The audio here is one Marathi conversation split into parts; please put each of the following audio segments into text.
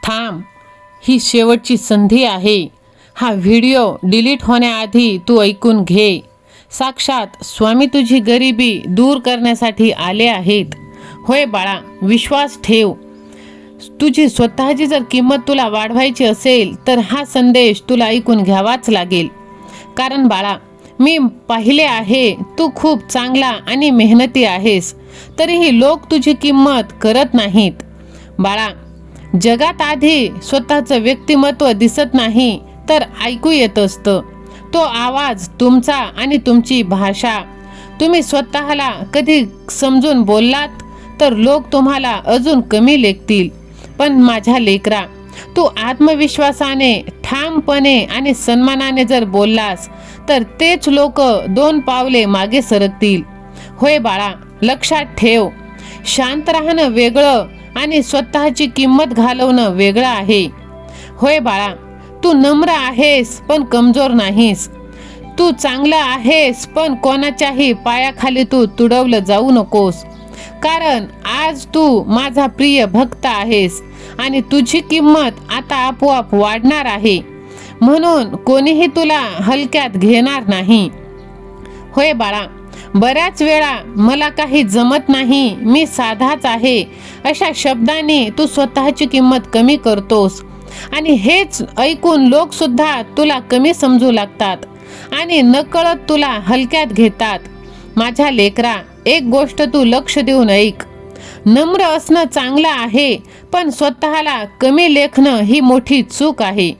थांब, ही शेवटची संधी आहे. हा व्हिडिओ डिलीट होण्याआधी तू ऐकून घे. साक्षात स्वामी तुझी गरिबी दूर करण्यासाठी आले आहेत. होय बाळा, विश्वास ठेव. तुझी स्वतःची जर किंमत तुला वाढवायची असेल तर हा संदेश तुला ऐकून घ्यावाच लागेल. कारण बाळा, मी पाहिले आहे, तू खूप चांगला आणि मेहनती आहेस, तरीही लोक तुझी किंमत करत नाहीत. बाळा, जगात आधी स्वतःचं व्यक्तिमत्व दिसत नाही तर ऐकू येत असतं. तो आवाज तुमचा आणि तुमची भाषा. तुम्ही स्वतःला कधी समजून बोललात तर लोक तुम्हाला अजून कमी लेखतील. पण माझ्या लेकरा, तू आत्मविश्वासाने, ठामपणे आणि सन्मानाने जर बोललास तर तेच लोक 2 पावले मागे सरकतील. होय बाळा, लक्षात ठेव, शांत राहणं वेगळं आणि स्वतःची किंमत घालवणं वेगळं आहे. होय बाळा, तू नम्र आहेस पण कमजोर नाहीस. तू चांगला आहेस पण कोणाच्याही पायाखाली तू तुडवलं जाऊ नकोस. कारण आज तू माझा प्रिय भक्त आहेस आणि तुझी किंमत आता आपोआप वाढणार आहे. म्हणून कोणीही तुला हलक्यात घेणार नाही. होय बाळा, बऱ्याच वेळा मला काही जमत नाही, मी साधाच आहे, अशा शब्दांनी तू स्वतःची किंमत कमी करतोस. आणि हेच ऐकून लोक सुद्धा तुला कमी समजू लागतात आणि नकळत तुला हलक्यात घेतात. माझ्या लेकरा, एक गोष्ट तू लक्ष देऊन ऐक. नम्र असणं चांगलं आहे, पण स्वतःला कमी लेखणं ही मोठी चूक आहे.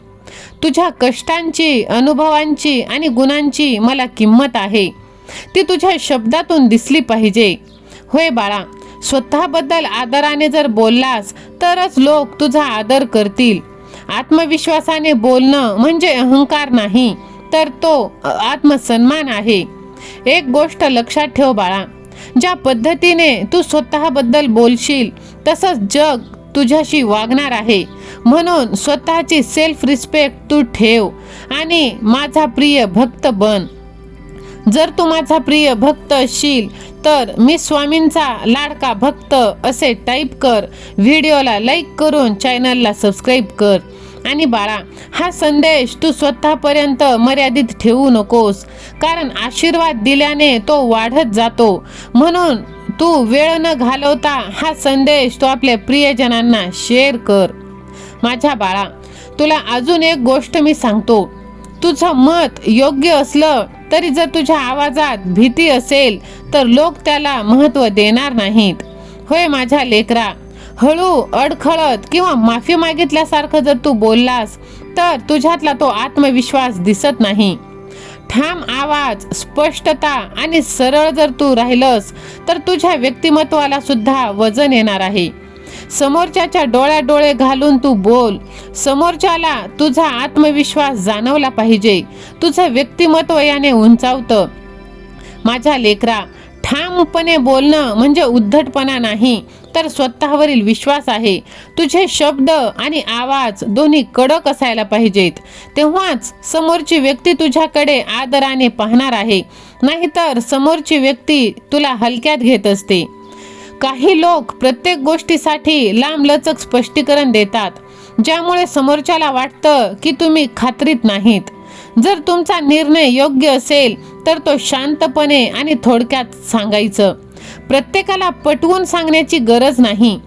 तुझ्या कष्टांची, अनुभवांची आणि गुणांची मला किंमत आहे. ती तुझ्या शब्दातून दिसली पाहिजे. होय बाळा, स्वतःबद्दल आदराने जर बोललास तरच लोक तुझा आदर करतील. आत्मविश्वासाने बोलणं म्हणजे अहंकार नाही, तर तो आत्मसन्मान आहे. एक गोष्ट लक्षात ठेव बाळा, ज्या पद्धतीने तू स्वतःबद्दल बोलशील तसंच जग तुझ्याशी वागणार आहे. म्हणून स्वतःची सेल्फ रिस्पेक्ट तू ठेव आणि माझा प्रिय भक्त बन. जर तू माझा प्रिय भक्त असशील तर मी स्वामींचा लाडका भक्त असे टाईप कर. व्हिडिओला लाईक करून चॅनलला सबस्क्राईब कर. आणि बाळा, हा संदेश तू स्वतःपर्यंत मर्यादित ठेवू नकोस, कारण आशीर्वाद दिल्याने तो वाढत जातो. म्हणून तू वेळ न घालवता हा संदेश तू आपल्या प्रियजनांना शेअर कर. माझ्या बाळा, तुला अजून एक गोष्ट मी सांगतो. तुझं मत योग्य असलं तरी जर तुझ्या आवाजात भीती असेल तर लोक त्याला महत्त्व देणार नाहीत. होय माझ्या लेकरा, हळू, अडखळत किंवा माफी मागितल्यासारखं जर तू बोललास तर तुझ्यातला तो आत्मविश्वास दिसत नाही. ठाम आवाज, स्पष्टता आणि सरळ जर तू राहिलंस तर तुझ्या व्यक्तिमत्वाला सुद्धा वजन येणार आहे. समोरच्याच्या डोळ्यात डोळे घालून तू बोल. समोरच्याला तुझा आत्मविश्वास जाणवला पाहिजे. तुझं व्यक्तिमत्व याने उंचावतं. माझ्या लेकरा, ठामपणे बोलणं म्हणजे उद्धटपणा नाही, तर स्वतःवरील विश्वास आहे. तुझे शब्द आणि आवाज दोन्ही कडक असायला पाहिजेत. तेव्हाच समोरची व्यक्ती तुझ्याकडे आदराने पाहणार आहे. नाहीतर समोरची व्यक्ती तुला हलक्यात घेत असते. काही लोक प्रत्येक गोष्टीसाठी लांबलचक स्पष्टीकरण देतात, ज्यामुळे समोरच्याला वाटतं की तुम्ही खात्रीत नाहीत. जर तुमचा निर्णय योग्य असेल तर तो शांतपणे आणि थोडक्यात सांगायचं. प्रत्येकाला पटवून सांगण्याची गरज नाही.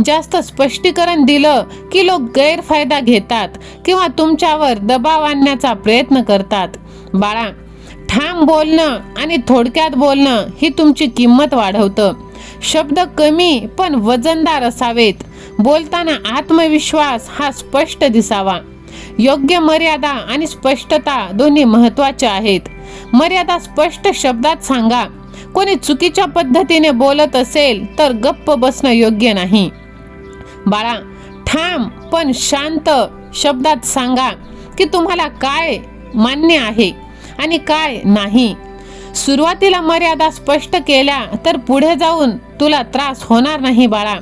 जास्त स्पष्टीकरण दिलं की लोक गैरफायदा घेतात किंवा तुमच्यावर दबाव आणण्याचा प्रयत्न करतात. बाळा, ठाम बोलणं आणि थोडक्यात बोलणं ही तुमची किंमत वाढवतं. शब्द कमी पण वजनदार असावेत. बोलताना आत्मविश्वास हा स्पष्ट दिसावा. योग्य मर्यादा आणि स्पष्टता दोन्ही महत्त्वाचे आहेत. मर्यादा स्पष्ट शब्दात सांगा. कोणी चुकीच्या पद्धतीने बोलत असेल तर गप्प बसणं योग्य नाही. बाळा, ठाम पण शांत शब्दात सांगा की तुम्हाला काय मान्य आहे आणि काय नाही. सुरुवातीला मर्यादा स्पष्ट केल्या तर पुढे जाऊन तुला त्रास होणार नाही. बाळा,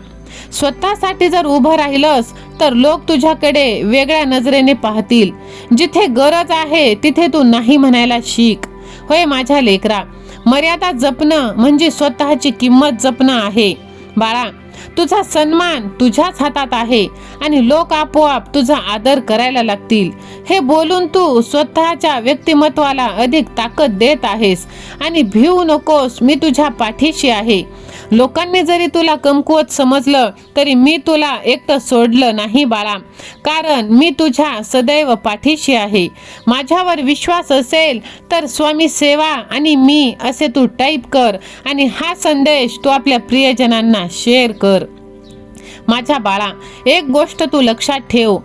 स्वतःसाठी जर उभं राहिलंस तर लोक तुझ्याकडे वेगळ्या नजरेने पाहतील. जिथे गरज आहे तिथे तू नाही म्हणायला शिक. होय माझ्या लेकरा, मर्यादा जपणं म्हणजे स्वतःची किंमत जपणं आहे. बाळा, तुझा सन्मान तुझ्याच हातात आहे आणि लोक आपोआप तुझा आदर करायला लागतील. हे बोलून तू स्वतःच्या व्यक्तिमत्वाला अधिक ताकद देत आहेस आणि भिवू नकोस, मी तुझ्या पाठीशी आहे. लोकांनी जरी तुला कमकुवत समजलं तरी मी तुला एकटं सोडलं नाही बाळा, कारण मी तुझ्या सदैव पाठीशी आहे. माझ्यावर विश्वास असेल तर स्वामी सेवा आणि मी असे तू टाईप कर आणि हा संदेश तू आपल्या प्रियजनांना शेअर कर. माझ्या बाळा, एक गोष्ट तू लक्षात ठेव,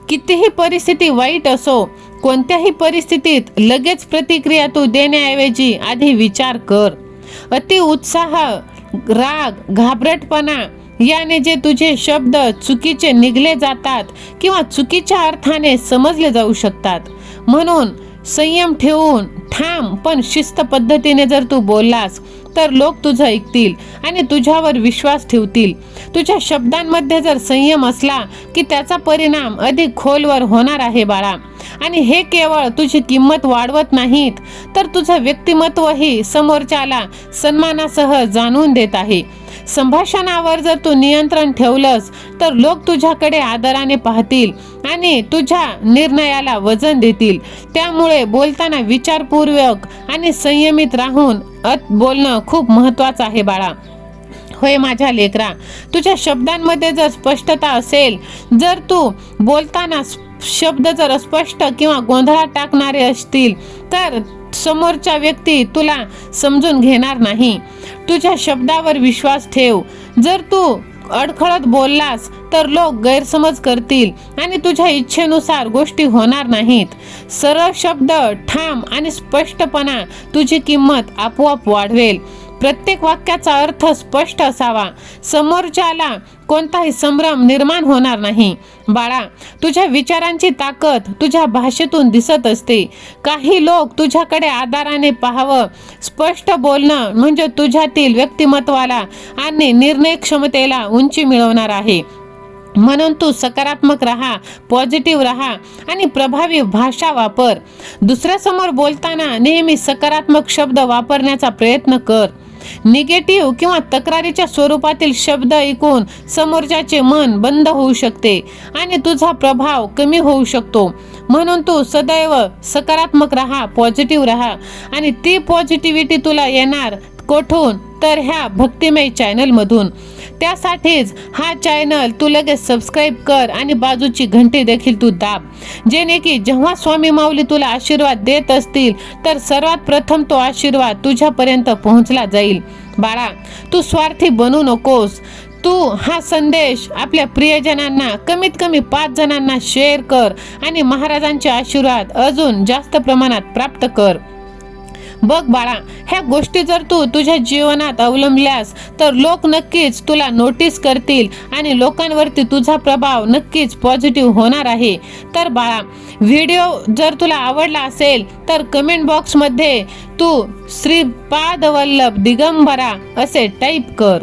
कितीही परिस्थिती वाईट असो, कोणत्याही परिस्थितीत लगेच प्रतिक्रिया तू देण्याऐवजी आधी विचार कर. अति उत्साह, राग, घाबरटपणा याने जे तुझे शब्द चुकीचे निघले जातात किंवा चुकीच्या अर्थाने समजले जाऊ शकतात. म्हणून संयम ठेवून ठाम पण शिस्त पद्धतीने जर तू बोललास तर लोक तुझं ऐकतील आणि तुझ्यावर विश्वास ठेवतील. तुझ्या शब्दांमध्ये जर संयम असला की त्याचा परिणाम अधिक खोलवर होणार आहे बाळा. आणि हे केवळ तुझी किंमत वाढवत नाहीत तर तुझं व्यक्तिमत्वही समोरच्याला सन्मानासह जाणून देत आहे. संभाषणावर जर तू नियंत्रण ठेवलंस तर लोक तुझ्याकडे आदराने पाहतील आणि तुझ्या निर्णयाला वजन देतील. त्यामुळे बोलताना विचारपूर्वक आणि संयमित राहून बोलणं खूप महत्त्वाचं आहे बाळा. होय माझ्या लेकरा, तुझ्या शब्दांमध्ये जर स्पष्टता असेल, जर तू बोलताना शब्द जर अस्पष्ट किंवा गोंधळात टाकणारे असतील तर समोरच्या व्यक्ती तुला समजून घेणार नाही. तुझ्या शब्दावर विश्वास ठेव. जर तू अडखळत बोललास तर लोक गैरसमज करतील आणि तुझ्या इच्छेनुसार गोष्टी होणार नाहीत. सरळ शब्द, ठाम आणि स्पष्टपणा तुझी किंमत आपोआप वाढवेल. प्रत्येक वाक्याचा अर्थ स्पष्ट असावा, समोरच्याला कोणताही संभ्रम निर्माण होणार नाही. बाळा, तुझ्या विचारांची ताकद तुझ्या भाषेतून दिसत असते. काही लोक तुझ्याकडे आदराने पाहावं. स्पष्ट बोलणं म्हणजे तुझ्यातील व्यक्तिमत्वाला आणि निर्णय क्षमतेला उंची मिळवणार आहे. म्हणून तू सकारात्मक राहा, पॉझिटिव्ह राहा आणि प्रभावी भाषा वापर. दुसऱ्यासमोर बोलताना नेहमी सकारात्मक शब्द वापरण्याचा प्रयत्न कर. निगेटिव्ह किंवा तक्रारीच्या स्वरूपातील शब्द ऐकून समोरच्याचे मन बंद होऊ शकते आणि तुझा प्रभाव कमी होऊ शकतो. म्हणून तू सदैव सकारात्मक राहा, पॉझिटिव्ह राहा आणि ती पॉझिटिव्हिटी तुला येणार कोठून तर ह्या भक्तिमय चॅनलमधून. त्यासाठीच हा चॅनल तू लगेच सबस्क्राईब कर आणि बाजूची घंटी देखील तू दाब, जेणे की जेव्हा स्वामी माऊली तुला आशीर्वाद देत असतील तर सर्वात प्रथम तो आशीर्वाद तुझ्यापर्यंत पोहोचला जाईल. बाळा, तू स्वार्थी बनू नकोस. तू हा संदेश आपल्या प्रियजनांना, कमीत कमी 5 जणांना शेअर कर आणि महाराजांचे आशीर्वाद अजून जास्त प्रमाणात प्राप्त कर. बघ बाळा, ह्या गोष्टी जर तू तुझ्या जीवनात अवलंबल्यास तर लोक नक्कीच तुला नोटीस करतील आणि लोकांवरती तुझा प्रभाव नक्कीच पॉझिटिव्ह होणार आहे. तर बाळा, व्हिडिओ जर तुला आवडला असेल तर कमेंट बॉक्समध्ये तू श्रीपाद वल्लभ दिगंबरा असे टाईप कर.